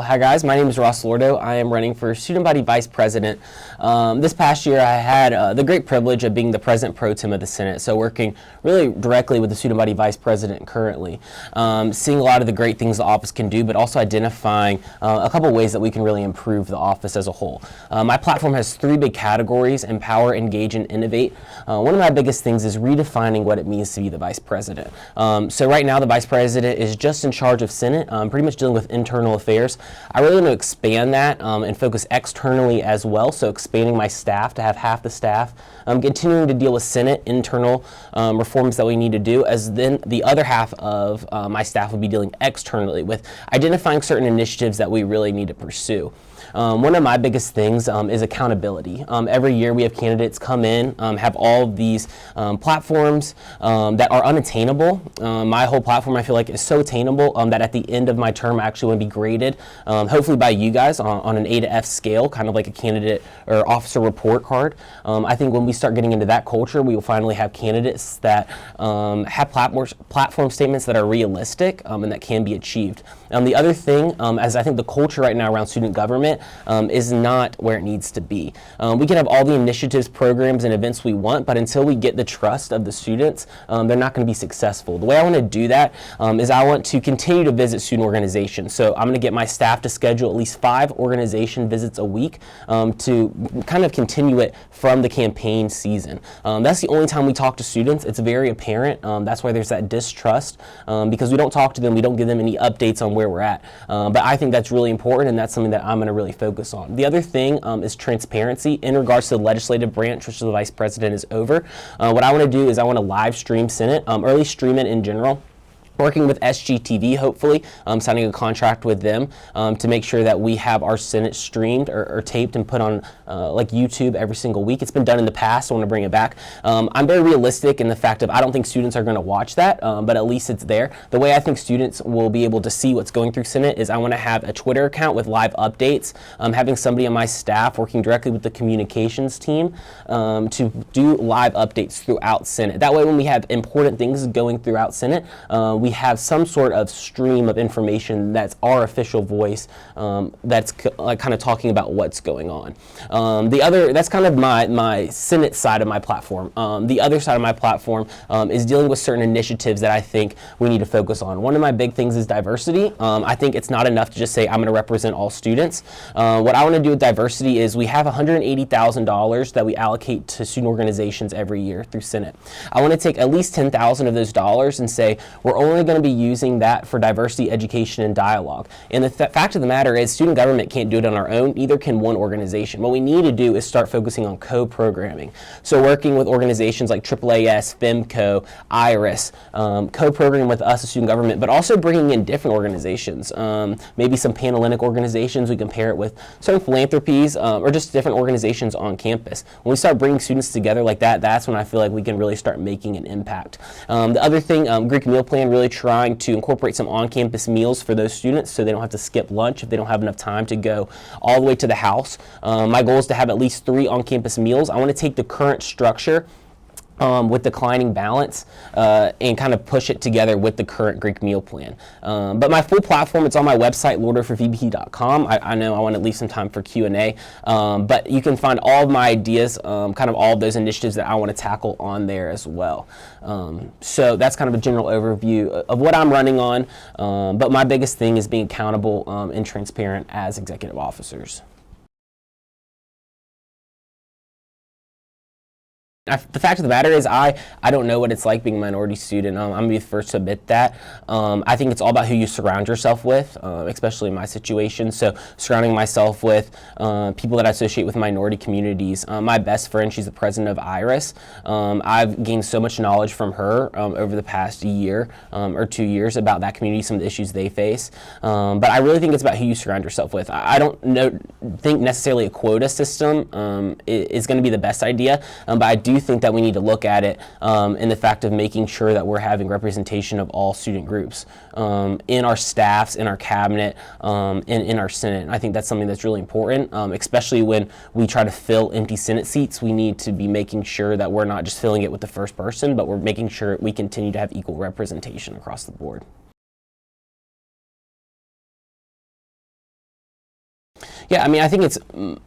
Hi guys, my name is Lordo. I am running for Student Body Vice President. This past year I had the great privilege of being the President Pro Tem of the Senate, so working really directly with the Student Body Vice President currently. Seeing a lot of the great things the office can do, but also identifying a couple ways that we can really improve the office as a whole. My platform has three big categories: empower, engage, and innovate. One of my biggest things is redefining what it means to be the Vice President. So right now the Vice President is just in charge of Senate, pretty much dealing with internal affairs. I really want to expand that and focus externally as well, so expanding my staff to have half the staff, continuing to deal with Senate internal reforms that we need to do, as then the other half of my staff will be dealing externally with identifying certain initiatives that we really need to pursue. One of my biggest things is accountability. Every year we have candidates come in, have all of these platforms that are unattainable. My whole platform, I feel like, is so attainable that at the end of my term I actually want to be graded, hopefully by you guys, on an A to F scale, kind of like a candidate or officer report card. I think when we start getting into that culture, we will finally have candidates that have platform statements that are realistic and that can be achieved. The other thing, as I think the culture right now around student government is not where it needs to be. We can have all the initiatives, programs, and events we want, but until we get the trust of the students, they're not going to be successful. The way I want to do that is I want to continue to visit student organizations. So I'm going to get my staff to schedule at least 5 organization visits a week to kind of continue it from the campaign season. That's the only time we talk to students. It's very apparent. That's why there's that distrust, because we don't talk to them, we don't give them any updates on where we're at. But I think that's really important, and that's something that I'm going to really focus on. The other thing is transparency in regards to the legislative branch, which the Vice President is over. What I want to do is I want to live stream Senate, or at least stream it in general. Working with SGTV, hopefully, signing a contract with them to make sure that we have our Senate streamed or taped and put on like YouTube every single week. It's been done in the past, so I want to bring it back. I'm very realistic in the fact of I don't think students are going to watch that, but at least it's there. The way I think students will be able to see what's going through Senate is I want to have a Twitter account with live updates, having somebody on my staff working directly with the communications team to do live updates throughout Senate. That way when we have important things going throughout Senate, we have some sort of stream of information that's our official voice, that's kind of talking about what's going on. That's kind of my Senate side of my platform. The other side of my platform is dealing with certain initiatives that I think we need to focus on. One of my big things is diversity. I think it's not enough to just say I'm going to represent all students. What I want to do with diversity is we have $180,000 that we allocate to student organizations every year through Senate. I want to take at least $10,000 of those dollars and say we're only going to be using that for diversity, education, and dialogue. And the fact of the matter is student government can't do it on our own, neither can one organization. What we need to do is start focusing on co-programming. So working with organizations like AAAS, FEMCO, IRIS, co-programming with us as student government, but also bringing in different organizations, maybe some Panhellenic organizations. We can pair it with certain philanthropies or just different organizations on campus. When we start bringing students together like that, that's when I feel like we can really start making an impact. The other thing, Greek meal plan, really trying to incorporate some on-campus meals for those students so they don't have to skip lunch if they don't have enough time to go all the way to the house. My goal is to have at least 3 on-campus meals. I want to take the current structure with declining balance and kind of push it together with the current Greek meal plan. But my full platform, it's on my website, lordoforvbp.com. I know I want to leave some time for Q&A, but you can find all of my ideas, kind of all of those initiatives that I want to tackle on there as well. So that's kind of a general overview of what I'm running on, but my biggest thing is being accountable and transparent as executive officers. The fact of the matter is I don't know what it's like being a minority student. I'm going to be the first to admit that. I think it's all about who you surround yourself with, especially in my situation. So surrounding myself with people that I associate with minority communities. My best friend, she's the president of IRIS. I've gained so much knowledge from her over the past year or 2 years about that community, some of the issues they face. But I really think it's about who you surround yourself with. I don't think necessarily a quota system is going to be the best idea, but I do think that we need to look at it in the fact of making sure that we're having representation of all student groups in our staffs, in our cabinet, in our Senate. And I think that's something that's really important, especially when we try to fill empty Senate seats. We need to be making sure that we're not just filling it with the first person, but we're making sure we continue to have equal representation across the board. Yeah, I mean, I think it's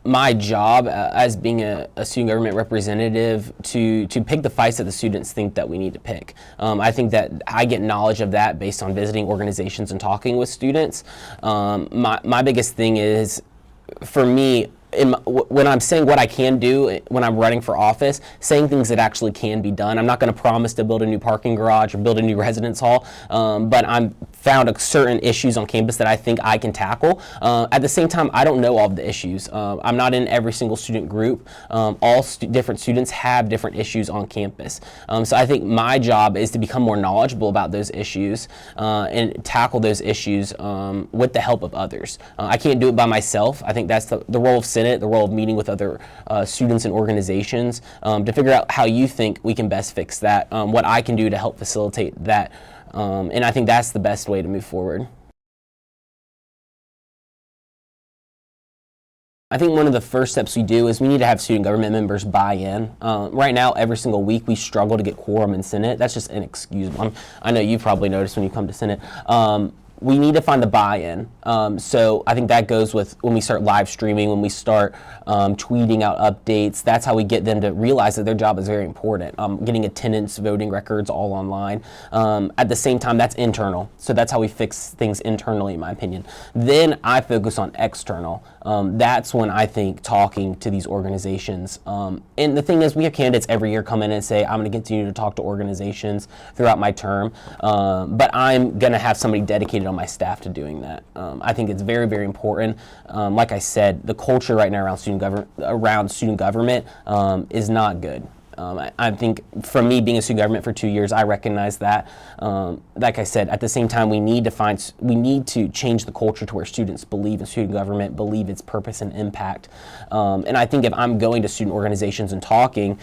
my job as being a student government representative to pick the fights that the students think that we need to pick. I think that I get knowledge of that based on visiting organizations and talking with students. My biggest thing is, for me, when I'm saying what I can do when I'm running for office, saying things that actually can be done. I'm not going to promise to build a new parking garage or build a new residence hall, but I'm found certain issues on campus that I think I can tackle. At the same time, I don't know all of the issues. I'm not in every single student group. All different students have different issues on campus. So I think my job is to become more knowledgeable about those issues and tackle those issues with the help of others. I can't do it by myself. I think that's the role of Senate, the role of meeting with other students and organizations to figure out how you think we can best fix that, what I can do to help facilitate that. And I think that's the best way to move forward. I think one of the first steps we do is we need to have student government members buy in. Right now, every single week, we struggle to get quorum in Senate. That's just inexcusable. I know you've probably noticed when you come to Senate. We need to find the buy-in. So I think that goes with when we start live streaming, when we start tweeting out updates. That's how we get them to realize that their job is very important. Getting attendance, voting records, all online. At the same time, that's internal. So that's how we fix things internally, in my opinion. Then I focus on external. That's when I think talking to these organizations. And the thing is, we have candidates every year come in and say, I'm going to continue to talk to organizations throughout my term, but I'm going to have somebody dedicated on my staff to doing that. I think it's very, very important. Like I said, the culture right now around student government is not good. I think from me being a student government for 2 years, I recognize that. Like I said, at the same time, we need to change the culture to where students believe in student government, believe its purpose and impact. And I think if I'm going to student organizations and talking,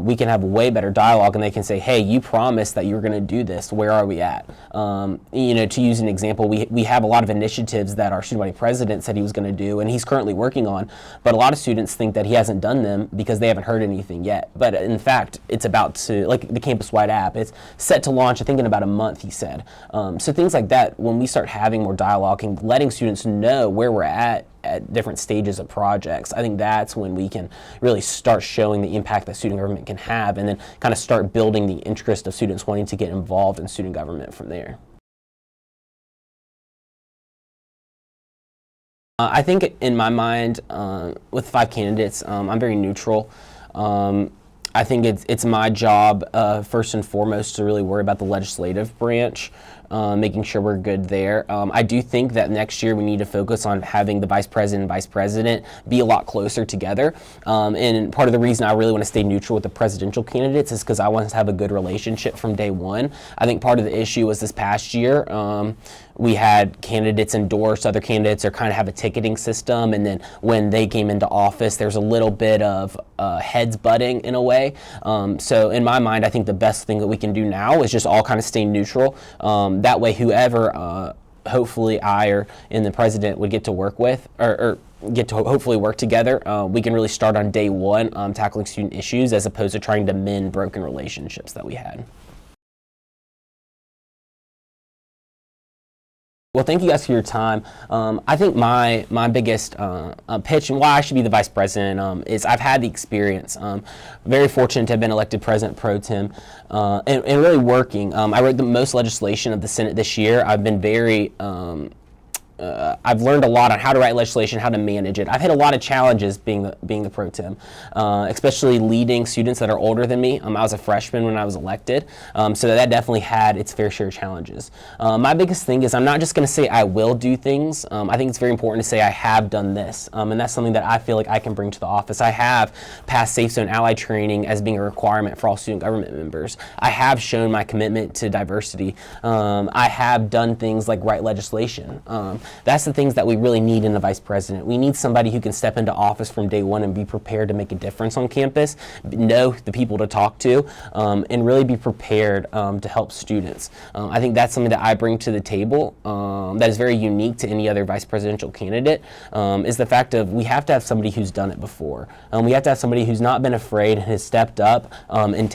we can have a way better dialogue, and they can say, hey, you promised that you were going to do this. Where are we at? To use an example, we have a lot of initiatives that our student body president said he was going to do, and he's currently working on, but a lot of students think that he hasn't done them because they haven't heard anything yet. But in fact, it's about to, like the campus-wide app, it's set to launch, I think, in about a month, he said. So things like that, when we start having more dialogue and letting students know where we're at different stages of projects, I think that's when we can really start showing the impact that student government can have, and then kind of start building the interest of students wanting to get involved in student government from there. I think in my mind, with 5 candidates, I'm very neutral. I think it's my job, first and foremost, to really worry about the legislative branch, making sure we're good there. I do think that next year we need to focus on having the vice president and vice president be a lot closer together. And part of the reason I really want to stay neutral with the presidential candidates is because I want to have a good relationship from day one. I think part of the issue was this past year, we had candidates endorse other candidates or kind of have a ticketing system, and then when they came into office, there's a little bit of heads butting in a way. So in my mind, I think the best thing that we can do now is just all kind of stay neutral. That way, whoever hopefully and the president would get to work with, or get to hopefully work together, we can really start on day one tackling student issues as opposed to trying to mend broken relationships that we had. Well, thank you guys for your time. I think my biggest pitch and why I should be the vice president is I've had the experience. Very fortunate to have been elected president pro tem and really working. I wrote the most legislation of the Senate this year. I've been very I've learned a lot on how to write legislation, how to manage it. I've had a lot of challenges being the pro tem, especially leading students that are older than me. I was a freshman when I was elected, so that definitely had its fair share of challenges. My biggest thing is I'm not just going to say I will do things. I think it's very important to say I have done this, and that's something that I feel like I can bring to the office. I have passed Safe Zone Ally training as being a requirement for all student government members. I have shown my commitment to diversity. I have done things like write legislation. That's the things that we really need in a vice president. We need somebody who can step into office from day one and be prepared to make a difference on campus, know the people to talk to, and really be prepared to help students. I think that's something that I bring to the table that is very unique to any other vice presidential candidate, is the fact of we have to have somebody who's done it before. We have to have somebody who's not been afraid and has stepped up and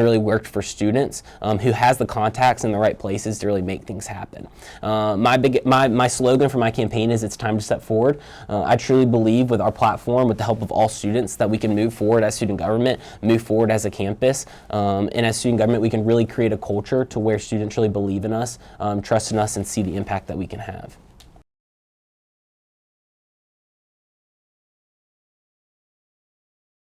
really worked for students, who has the contacts in the right places to really make things happen. My slogan for my campaign is "It's time to step forward." I truly believe with our platform, with the help of all students, that we can move forward as student government, move forward as a campus, and as student government, we can really create a culture to where students really believe in us, trust in us, and see the impact that we can have.